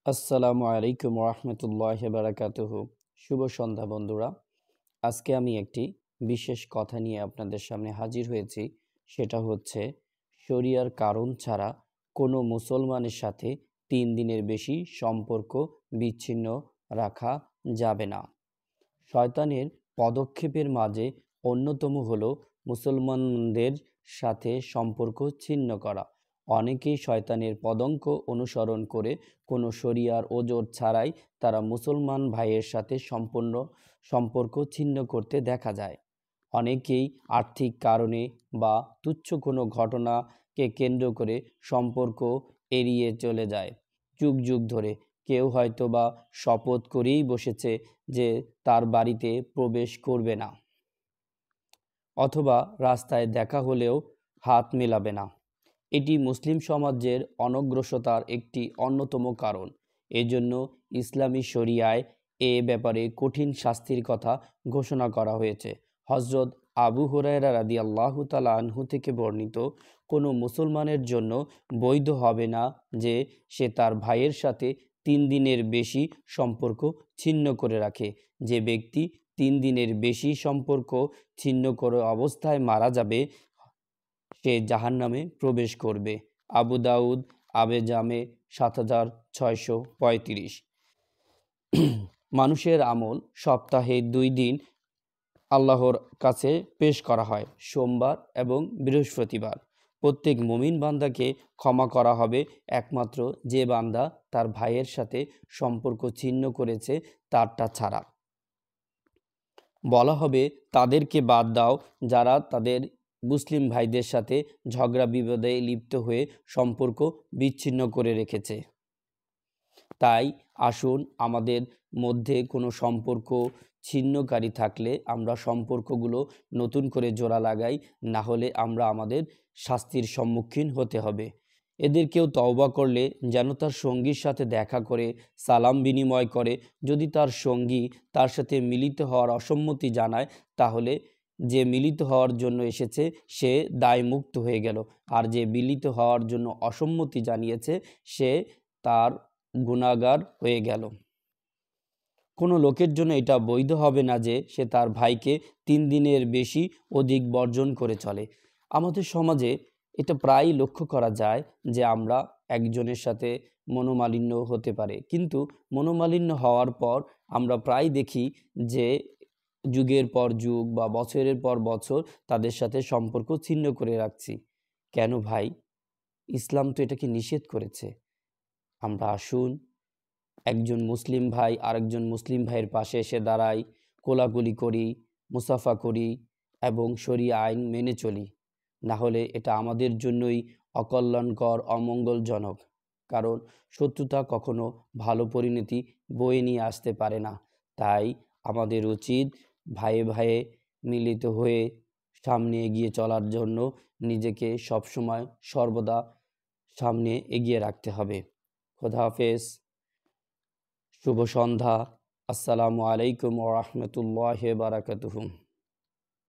আসসালামু আলাইকুম রহমতুল্লাহি বারাকাতুহু। শুভ সন্ধ্যা বন্ধুরা। আজকে আমি একটি বিশেষ কথা নিয়ে আপনাদের সামনে হাজির হয়েছি। সেটা হচ্ছে শরিয়ার কারণ ছাড়া কোনো মুসলমানের সাথে 3 দিনের বেশি সম্পর্ক বিচ্ছিন্ন রাখা যাবে না। শয়তানের পদক্ষেপের মাঝে অন্যতম হলো মুসলমানদের সাথে সম্পর্ক ছিন্ন করা। অনেকেই শয়তানের পদঙ্ক অনুসরণ করে কোনো শরিয়ার ওজর ছাড়াই তারা মুসলমান ভাইয়ের সাথে সম্পর্ক ছিন্ন করতে দেখা যায়। অনেকেই আর্থিক কারণে বা তুচ্ছ কোনো ঘটনাকে কেন্দ্র করে সম্পর্ক এড়িয়ে চলে যায় যুগ যুগ ধরে। কেউ হয়তো বা শপথ করেই বসেছে যে তার বাড়িতে প্রবেশ করবে না, অথবা রাস্তায় দেখা হলেও হাত মেলাবে না। এটি মুসলিম সমাজের অনগ্রসরতার একটি অন্যতম কারণ। এজন্য ইসলামী শরিয়ায় এ ব্যাপারে কঠিন শাস্তির কথা ঘোষণা করা হয়েছে। হযরত আবু হুরায়রা রাদিয়াল্লাহু তাআলা আনহু থেকে বর্ণিত, কোনো মুসলমানের জন্য বৈধ হবে না যে সে তার ভাইয়ের সাথে 3 দিনের বেশি সম্পর্ক ছিন্ন করে রাখে। যে ব্যক্তি 3 দিনের বেশি সম্পর্ক ছিন্ন করে অবস্থায় মারা যাবে, সে জাহান্নামে প্রবেশ করবে। আবু দাউদ আবে জামে 7635। মানুষের আমল সপ্তাহে 2 দিন আল্লাহর কাছে পেশ করা হয়, সোমবার এবং বৃহস্পতিবার। প্রত্যেক মুমিন বান্দাকে ক্ষমা করা হবে একমাত্র যে বান্দা তার ভাইয়ের সাথে সম্পর্ক ছিন্ন করেছে তারটা ছাড়া। বলা হবে তাদেরকে বাদ দাও যারা তাদের মুসলিম ভাইদের সাথে ঝগড়া বিবাদে লিপ্ত হয়ে সম্পর্ক বিচ্ছিন্ন করে রেখেছে। তাই আসুন, আমাদের মধ্যে কোনো সম্পর্ক ছিন্নকারী থাকলে আমরা সম্পর্কগুলো নতুন করে জোড়া লাগাই, না হলে আমরা আমাদের শাস্তির সম্মুখীন হতে হবে। এদের কেউ তওবা করলে যেন তার সঙ্গীর সাথে দেখা করে সালাম বিনিময় করে। যদি তার সঙ্গী তার সাথে মিলিত হওয়ার অসম্মতি জানায়, তাহলে যে মিলিত হওয়ার জন্য এসেছে সে দায়মুক্ত হয়ে গেল, আর যে মিলিত হওয়ার জন্য অসম্মতি জানিয়েছে সে তার গুনাহগার হয়ে গেল। কোনো লোকের জন্য এটা বৈধ হবে না যে সে তার ভাইকে 3 দিনের বেশি অধিক বর্জন করে চলে। আমাদের সমাজে এটা প্রায়ই লক্ষ্য করা যায় যে আমরা একজনের সাথে মনোমালিন্য হতে পারে, কিন্তু মনোমালিন্য হওয়ার পর আমরা প্রায় দেখি যে যুগের পর যুগ বা বছরের পর বছর তাদের সাথে সম্পর্ক ছিন্ন করে রাখছি। কেন ভাই? ইসলাম তো এটাকে নিষেধ করেছে। আমরা আসুন, একজন মুসলিম ভাই আরেকজন মুসলিম ভাইয়ের পাশে এসে দাঁড়াই, কোলাকুলি করি, মুসাফা করি এবং শরিয়া আইন মেনে চলি। না হলে এটা আমাদের জন্যই অকল্যাণকর, অমঙ্গলজনক। কারণ শত্রুতা কখনো ভালো পরিণতি বয়ে নিয়ে আসতে পারে না। তাই আমাদের উচিত ভাইয়ে ভাইয়ে মিলিত হয়ে সামনে এগিয়ে চলার জন্য নিজেকে সবসময় সর্বদা সামনে এগিয়ে রাখতে হবে। খোদা হাফেজ। শুভ সন্ধ্যা। আসসালামু আলাইকুম ওয়া রাহমাতুল্লাহি ওয়া বারাকাতুহু।